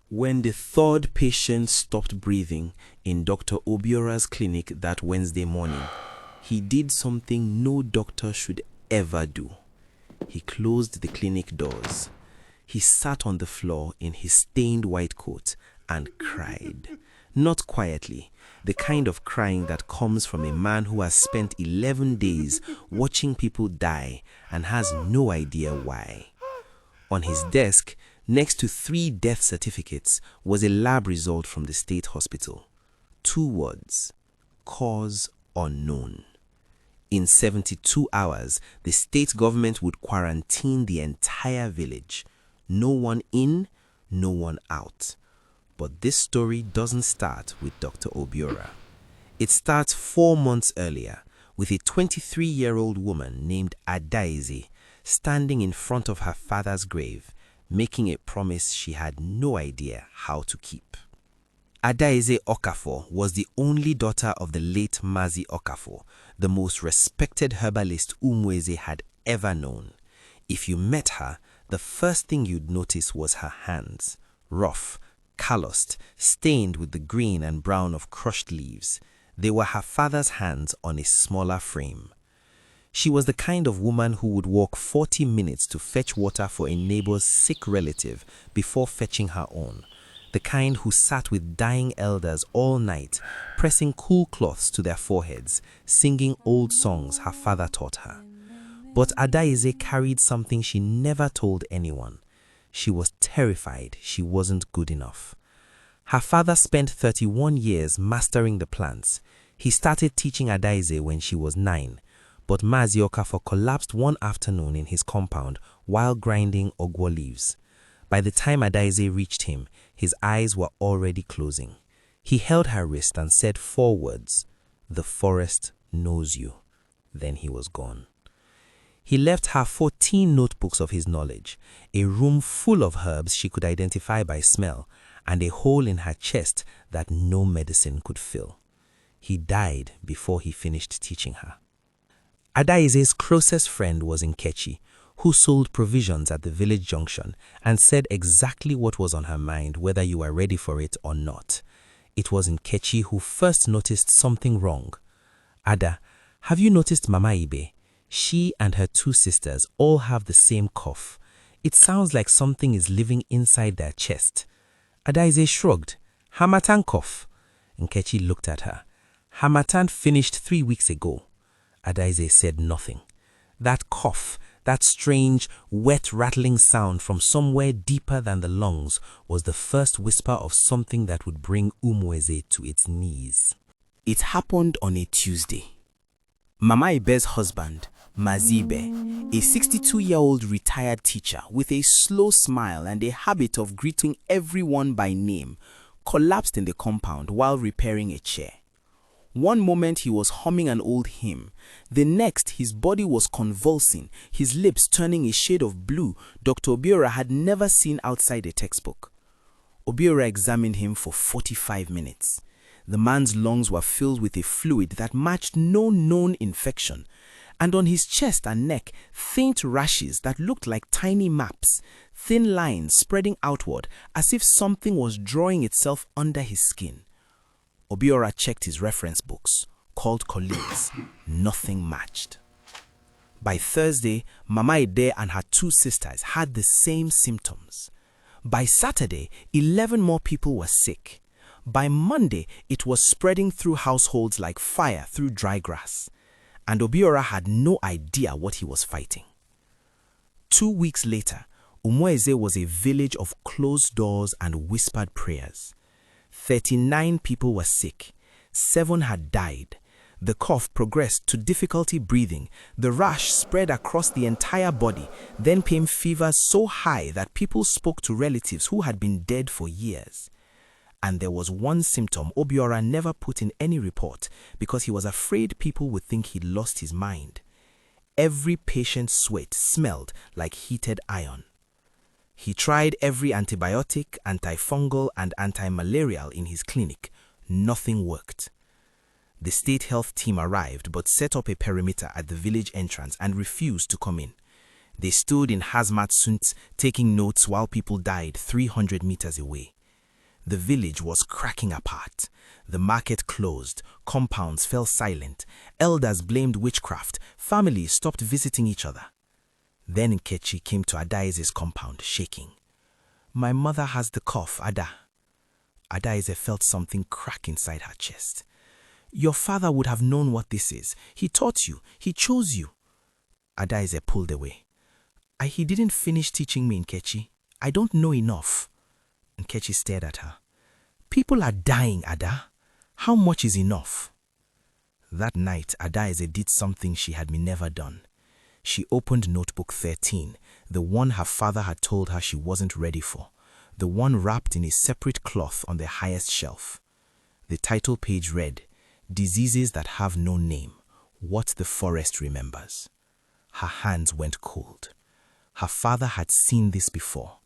When the third patient stopped breathing in Dr. Obiora's clinic that Wednesday morning, he did something no doctor should ever do. He closed the clinic doors. He sat on the floor in his stained white coat and cried. Not quietly, the kind of crying that comes from a man who has spent 11 days watching people die and has no idea why. On his desk, next to 3 death certificates, was a lab result from the state hospital. 2 words: cause unknown. In 72 hours, the state government would quarantine the entire village. No one in, no one out. But this story doesn't start with Dr. Obiora. It starts 4 months earlier with a 23-year-old woman named Adaeze standing in front of her father's grave, making a promise she had no idea how to keep. Adaeze Okafor was the only daughter of the late Mazi Okafor, the most respected herbalist Umueze had ever known. If you met her, the first thing you'd notice was her hands, rough, calloused, stained with the green and brown of crushed leaves. They were her father's hands on a smaller frame. She was the kind of woman who would walk 40 minutes to fetch water for a neighbor's sick relative before fetching her own. The kind who sat with dying elders all night, pressing cool cloths to their foreheads, singing old songs her father taught her. But Adaeze carried something she never told anyone. She was terrified she wasn't good enough. Her father spent 31 years mastering the plants. He started teaching Adaeze when she was 9, but Mazi Okafor collapsed one afternoon in his compound while grinding ogwo leaves. By the time Adaeze reached him, his eyes were already closing. He held her wrist and said 4 words: "The forest knows you." Then he was gone. He left her 14 notebooks of his knowledge, a room full of herbs she could identify by smell, and a hole in her chest that no medicine could fill. He died before he finished teaching her. Adaeze's closest friend was Nkechi, who sold provisions at the village junction and said exactly what was on her mind, whether you were ready for it or not. It was Nkechi who first noticed something wrong. "Ada, have you noticed Mama Ibe? She and her 2 sisters all have the same cough. It sounds like something is living inside their chest." Adaeze shrugged. "Harmattan cough." Nkechi looked at her. "Harmattan finished 3 weeks ago." Adaeze said nothing. That cough, that strange, wet rattling sound from somewhere deeper than the lungs, was the first whisper of something that would bring Umueze to its knees. It happened on a Tuesday. Mama Ibe's husband, Mazibe, a 62-year-old retired teacher with a slow smile and a habit of greeting everyone by name, collapsed in the compound while repairing a chair. One moment he was humming an old hymn, the next his body was convulsing, his lips turning a shade of blue Dr. Obiora had never seen outside a textbook. Obiora examined him for 45 minutes. The man's lungs were filled with a fluid that matched no known infection, and on his chest and neck, faint rashes that looked like tiny maps, thin lines spreading outward as if something was drawing itself under his skin. Obiora checked his reference books, called colleagues. Nothing matched. By Thursday, Mama Ide and her 2 sisters had the same symptoms. By Saturday, 11 more people were sick. By Monday, it was spreading through households like fire through dry grass. And Obiora had no idea what he was fighting. 2 weeks later, Umueze was a village of closed doors and whispered prayers. 39 people were sick. 7 had died. The cough progressed to difficulty breathing. The rash spread across the entire body. Then came fevers so high that people spoke to relatives who had been dead for years. And there was one symptom Obiora never put in any report because he was afraid people would think he'd lost his mind. Every patient's sweat smelled like heated iron. He tried every antibiotic, antifungal, and antimalarial in his clinic. Nothing worked. The state health team arrived but set up a perimeter at the village entrance and refused to come in. They stood in hazmat suits taking notes while people died 300 meters away. The village was cracking apart. The market closed, compounds fell silent, elders blamed witchcraft, families stopped visiting each other. Then Nkechi came to Adaeze's compound, shaking. "My mother has the cough, Ada." Adaeze felt something crack inside her chest. "Your father would have known what this is. He taught you. He chose you." Adaeze pulled away. He didn't finish teaching me, Nkechi. I don't know enough." Nkechi stared at her. "People are dying, Ada. How much is enough?" That night, Adaeze did something she had never done. She opened notebook 13, the one her father had told her she wasn't ready for, the one wrapped in a separate cloth on the highest shelf. The title page read, "Diseases that have no name, what the forest remembers." Her hands went cold. Her father had seen this before.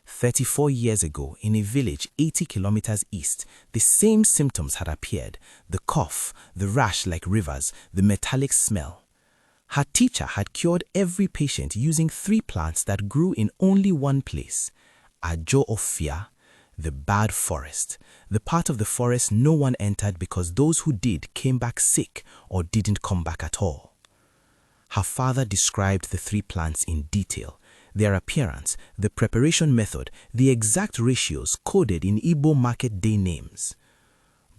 34 years ago, in a village 80 kilometers east, the same symptoms had appeared: the cough, the rash like rivers, the metallic smell. Her teacher had cured every patient using 3 plants that grew in only one place: Adaeze Okafor, the bad forest, the part of the forest no one entered because those who did came back sick or didn't come back at all. Her father described the 3 plants in detail, their appearance, the preparation method, the exact ratios coded in Igbo market day names.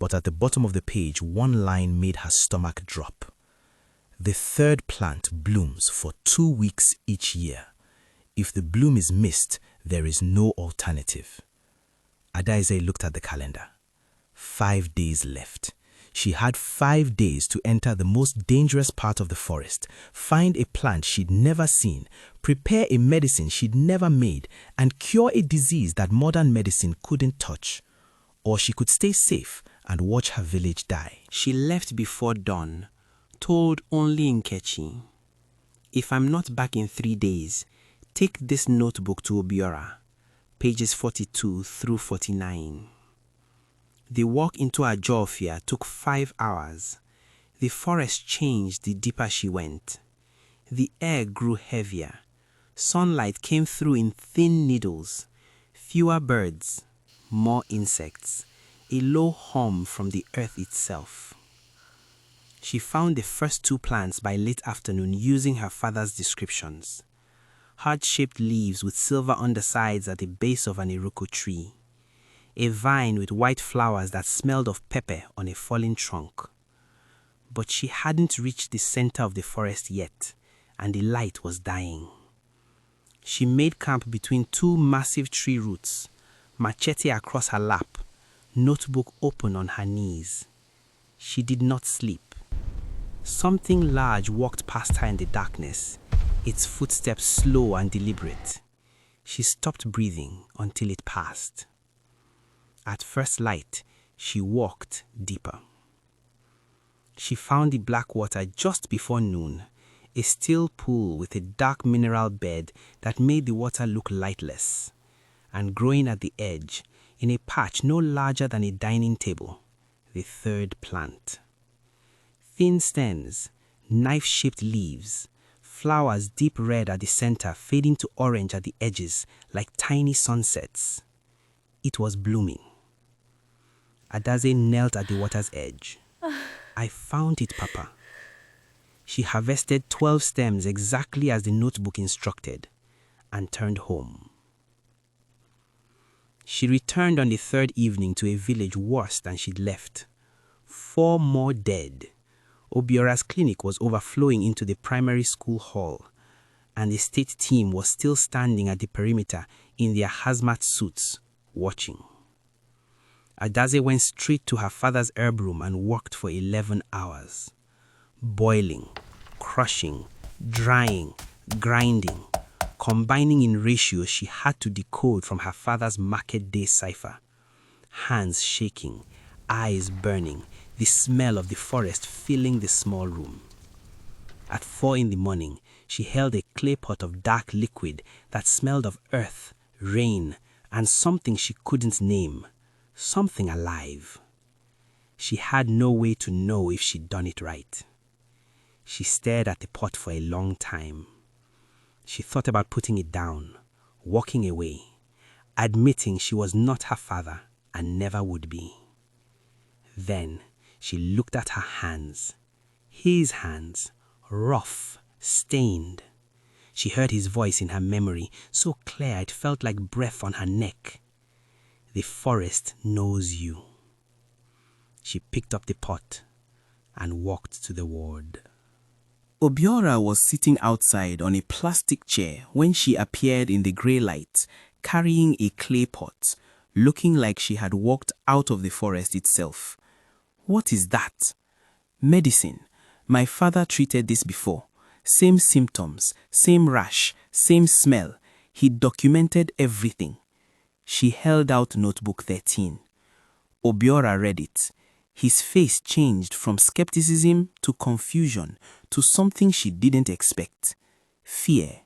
But at the bottom of the page, one line made her stomach drop. "The 3rd plant blooms for 2 weeks each year. If the bloom is missed, there is no alternative." Adaeze looked at the calendar. 5 days left. She had 5 days to enter the most dangerous part of the forest, find a plant she'd never seen, prepare a medicine she'd never made, and cure a disease that modern medicine couldn't touch. Or she could stay safe and watch her village die. She left before dawn, told only Nkechi, "If I'm not back in 3 days, take this notebook to Obiora," pages 42 through 49. The walk into Adaeze Okafor took 5 hours. The forest changed the deeper she went. The air grew heavier. Sunlight came through in thin needles. Fewer birds, more insects. A low hum from the earth itself. She found the first 2 plants by late afternoon using her father's descriptions. Heart-shaped leaves with silver undersides at the base of an iroko tree. A vine with white flowers that smelled of pepper on a fallen trunk. But she hadn't reached the center of the forest yet, and the light was dying. She made camp between 2 massive tree roots, machete across her lap, notebook open on her knees. She did not sleep. Something large walked past her in the darkness, its footsteps slow and deliberate. She stopped breathing until it passed. At first light, she walked deeper. She found the black water just before noon, a still pool with a dark mineral bed that made the water look lightless, and growing at the edge, in a patch no larger than a dining table, the 3rd plant. Thin stems, knife-shaped leaves, flowers deep red at the center fading to orange at the edges like tiny sunsets. It was blooming. Adaeze knelt at the water's edge. "I found it, Papa." She harvested 12 stems exactly as the notebook instructed and turned home. She returned on the 3rd evening to a village worse than she'd left. 4 more dead. Obiora's clinic was overflowing into the primary school hall, and the state team was still standing at the perimeter in their hazmat suits, watching. Adaeze went straight to her father's herb room and worked for 11 hours. Boiling, crushing, drying, grinding, combining in ratios she had to decode from her father's market day cipher. Hands shaking, eyes burning, the smell of the forest filling the small room. At 4 in the morning, she held a clay pot of dark liquid that smelled of earth, rain, and something she couldn't name. Something alive. She had no way to know if she'd done it right. She stared at the pot for a long time. She thought about putting it down, walking away, admitting she was not her father and never would be. Then she looked at her hands, his hands, rough, stained. She heard his voice in her memory, so clear it felt like breath on her neck. The forest knows you. She picked up the pot and walked to the ward. Obiora was sitting outside on a plastic chair when she appeared in the grey light, carrying a clay pot, looking like she had walked out of the forest itself. What is that? Medicine. My father treated this before. Same symptoms, same rash, same smell. He documented everything. She held out notebook 13. Obiora read it. His face changed from skepticism to confusion to something she didn't expect. Fear.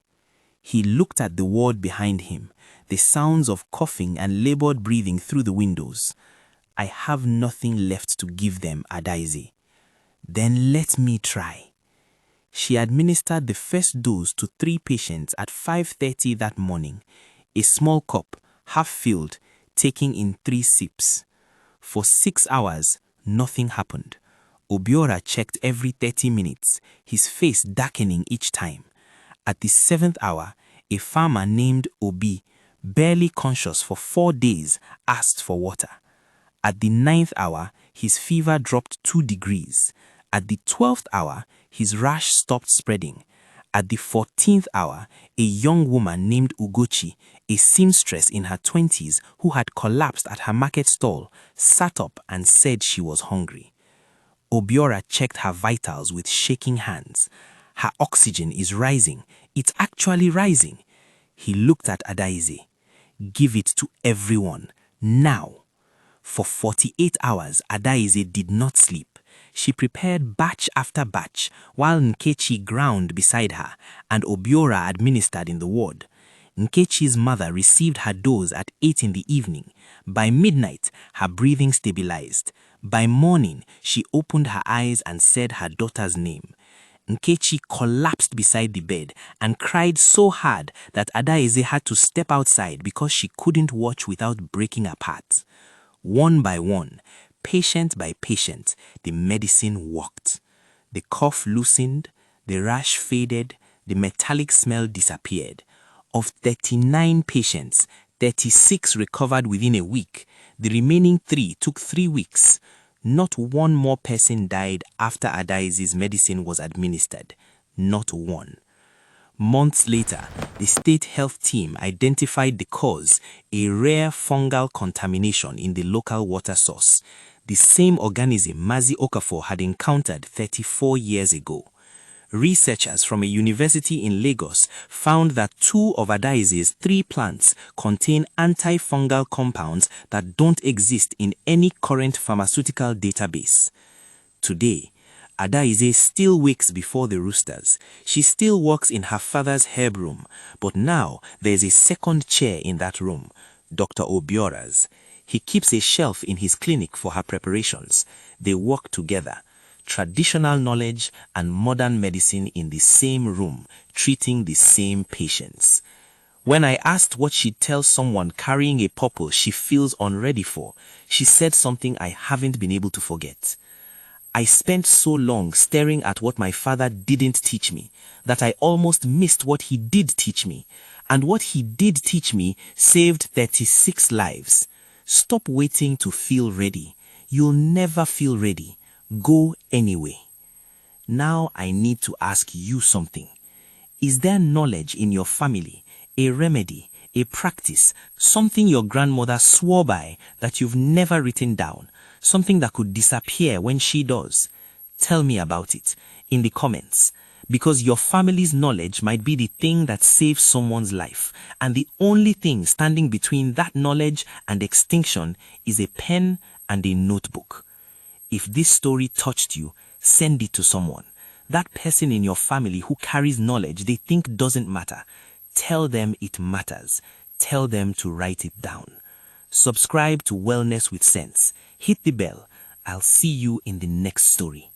He looked at the ward behind him, the sounds of coughing and labored breathing through the windows. I have nothing left to give them, Adaeze. Then let me try. She administered the first dose to 3 patients at 5:30 that morning, a small cup, half filled, taking in 3 sips. For 6 hours, nothing happened. Obiora checked every 30 minutes, his face darkening each time. At the 7th hour, a farmer named Obi, barely conscious for 4 days, asked for water. At the 9th hour, his fever dropped 2 degrees. At the 12th hour, his rash stopped spreading. At the 14th hour, a young woman named Ugochi, a seamstress in her 20s who had collapsed at her market stall, sat up and said she was hungry. Obiora checked her vitals with shaking hands. Her oxygen is rising. It's actually rising. He looked at Adaeze. Give it to everyone, now. For 48 hours, Adaeze did not sleep. She prepared batch after batch while Nkechi ground beside her and Obiora administered in the ward. Nkechi's mother received her dose at 8 in the evening. By midnight, her breathing stabilized. By morning, she opened her eyes and said her daughter's name. Nkechi collapsed beside the bed and cried so hard that Adaeze had to step outside because she couldn't watch without breaking apart. One by one, patient by patient, the medicine worked. The cough loosened, the rash faded, the metallic smell disappeared. Of 39 patients, 36 recovered within a week. The remaining 3 took 3 weeks. Not one more person died after Adaeze's medicine was administered. Not one. Months later, the state health team identified the cause, a rare fungal contamination in the local water source, the same organism Adaeze Okafor had encountered 34 years ago. Researchers from a university in Lagos found that 2 of Adaeze's 3 plants contain antifungal compounds that don't exist in any current pharmaceutical database. Today, Adaeze still wakes before the roosters. She still works in her father's herb room, but now there's a second chair in that room, Dr. Obiora's. He keeps a shelf in his clinic for her preparations. They work together. Traditional knowledge and modern medicine in the same room, treating the same patients. When I asked what she'd tell someone carrying a purple she feels unready for, she said something I haven't been able to forget. I spent so long staring at what my father didn't teach me that I almost missed what he did teach me. And what he did teach me saved 36 lives. Stop waiting to feel ready. You'll never feel ready. Go anyway. Now I need to ask you something. Is there knowledge in your family, a remedy, a practice, something your grandmother swore by that you've never written down, something that could disappear when she does? Tell me about it in the comments, because your family's knowledge might be the thing that saves someone's life, and the only thing standing between that knowledge and extinction is a pen and a notebook. If this story touched you, send it to someone. That person in your family who carries knowledge they think doesn't matter. Tell them it matters. Tell them to write it down. Subscribe to Wellness with Sense. Hit the bell. I'll see you in the next story.